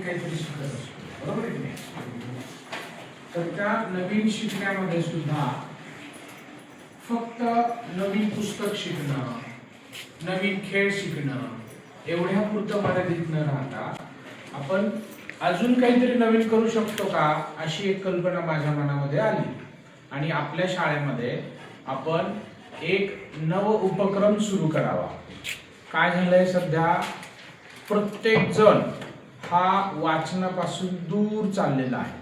काहीतरी शिकत असतो, बरोबर आहे की नाही? तर त्या नवीन शिकण्यामध्ये सुद्धा फक्त नवीन पुस्तक शिकणं, नवीन खेळ शिकणं एवढ्या पुरतं मर्यादित न राहता आपण अजून काहीतरी नवीन करू शकतो का, अशी एक कल्पना माझ्या मनामध्ये आली आणि आपल्या शाळेमध्ये आपण एक नव उपक्रम सुरू करावा. काय झालंय सध्या, प्रत्येक जण हा वाचनापासून दूर चाललेला आहे.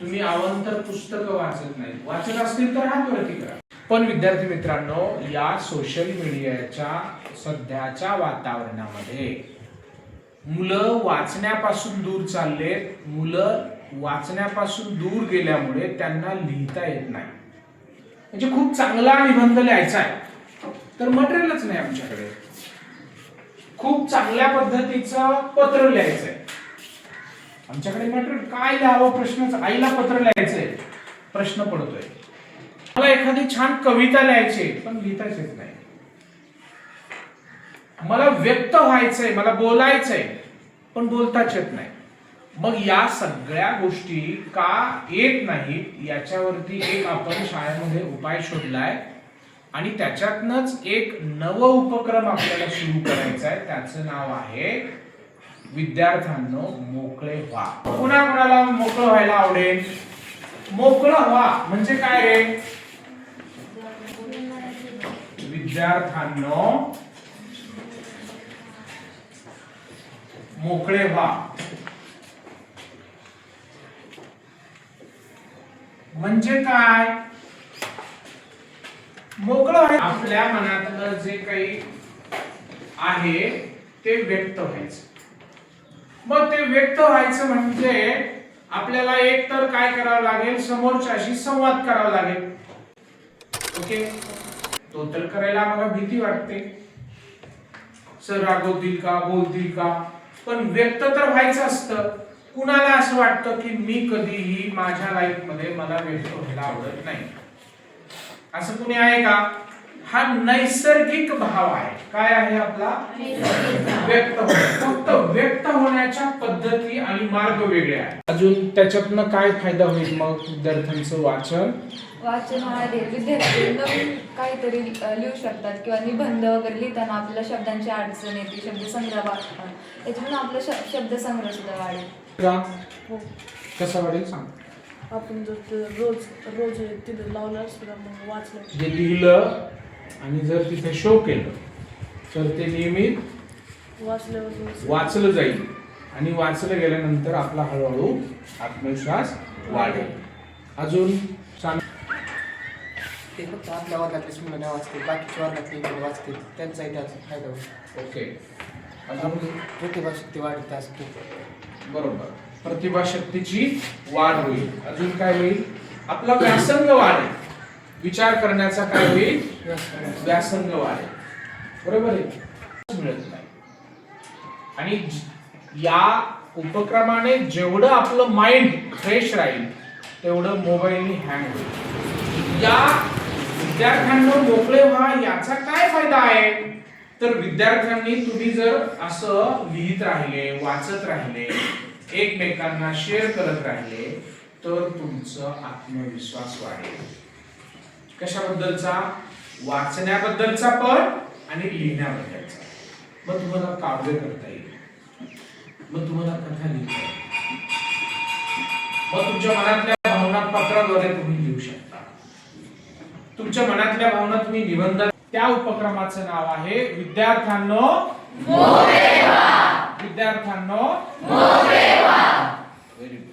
तुम्ही अवांतर पुस्तकं वाचत नाही, वाचत असतील तर हात वरती करा. पण विद्यार्थी मित्रांनो, या सोशल मीडियाच्या सध्याच्या वातावरणामध्ये मुलं वाचण्यापासून दूर चाललेत. मुलं वाचण्यापासून दूर गेल्यामुळे त्यांना लिहिता येत नाही. म्हणजे खूप चांगला निबंध लिहायचा आहे तर मटेरियलच नाही आमच्याकडे. खूप चांगल्या पद्धतीचं पत्र लिहायचंय, आमच्याकडे मटेरियल काय लिहावं प्रश्नच. आईला पत्र लिहायचंय, प्रश्न पडतोय. मला एखादी छान कविता लिहायची पण लिहिताच येत नाही. मला व्यक्त व्हायचंय, मला बोलायचंय पण बोलताच येत नाही. मग या सगळ्या गोष्टी का येत नाहीत याच्यावरती एक आपण शाळेमध्ये उपाय शोधलाय आणि त्याच्यातनच एक नव उपक्रम आपल्याला सुरू करायचा आहे. त्याचं नाव आहे विद्यार्थ्यांनो मोकळे व्हा. कोणाला मोकळं व्हायला आवडेल? मोकळं व्हा म्हणजे काय रे? विद्यार्थ्यांनो मोकळे व्हा म्हणजे काय? मोकळं व्हायचं, आपल्या मनातलं जे काही आहे ते व्यक्त व्हायचं. मग ते व्यक्त व्हायचं म्हणजे आपल्याला एक तर काय करावं लागेल, समोरच्याशी संवाद करावा लागेल. ओके, तो तर करायला आम्हाला भीती वाटते, सर रागवतील का, बोलतील का. पण व्यक्त तर व्हायचं असतं. कुणाला असं वाटतं की मी कधीही माझ्या लाईफ मध्ये मला व्यक्त व्हायला आवडत नाही? असं कुणी आहे का? हा नैसर्गिक भाव आहे. काय आहे आपला? व्यक्त होणे. फक्त व्यक्त होण्याच्या पद्धती आणि मार्ग वेगळे आहेत. अजून त्याच्यातनं काय फायदा होईल मग विद्यार्थ्यांचं? वाचनामध्ये विद्यार्थी नवीन काहीतरी लिहू शकतात किंवा निबंध वगैरे लिहिताना आपल्याला शब्दांची अडचण येते, शब्दसंग्रह वाढतात. याच्यातून आपला शब्दसंग्रह सुद्धा वाढेल. हो. कसं वाढेल सांग? आपण जर रोज तिथे लावलं असतं तर मग वाचलं, जे लिहिलं आणि जर तिथे शो केलं तर ते नियमित वाचलं जाईल आणि वाचलं गेल्यानंतर आपला हळूहळू आत्मविश्वास वाढेल. अजून ते फक्त आपल्या वर्गातलेच मुलं नाही वाचते, बाकीच्या वर्गातले मुलं वाचते, त्यांचाही त्याचा फायदा होतो. ओके, आपली प्रतिभाशक्ती वाढते असते. बरोबर, प्रतिभाशक्तीची वाढ होईल. अजून काय होईल? आपला व्यासंग वाढेल. विचार करण्याचा काय होईल? व्यासंग वाढेल. बरोबर आहे? मिळत नाही. आणि या उपक्रमाने जेवढं आपलं माइंड फ्रेश राहील तेवढं मोबाईलनी हँग होईल. या विद्यार्थ्यांना मोकळे व्हा याचा काय फायदा आहे? तर विद्यार्थ्यांनी तुम्ही जर असं लिहित राहिले, वाचत राहिले, एकमेकांना शेअर करत राहिले तर तुमचा आत्मविश्वास वाढेल. कशाबद्दलचा? वाचण्याबद्दलचा पण आणि लिहिण्याबद्दलचा. मग तुम्हाला काव्य करता येईल, मग तुम्हाला कथा लिहिता येईल, मग तुमच्या मनातल्या भावना पत्राद्वारे तुम्ही लिहू शकता. तुमच्या मनातल्या भावना तुम्ही निबंध. त्या उपक्रमाचं नाव आहे विद्यार्थ्यांनो मोकळे व्हा. विद्यार्थ्यांनो मोकळे व्हा. Very good.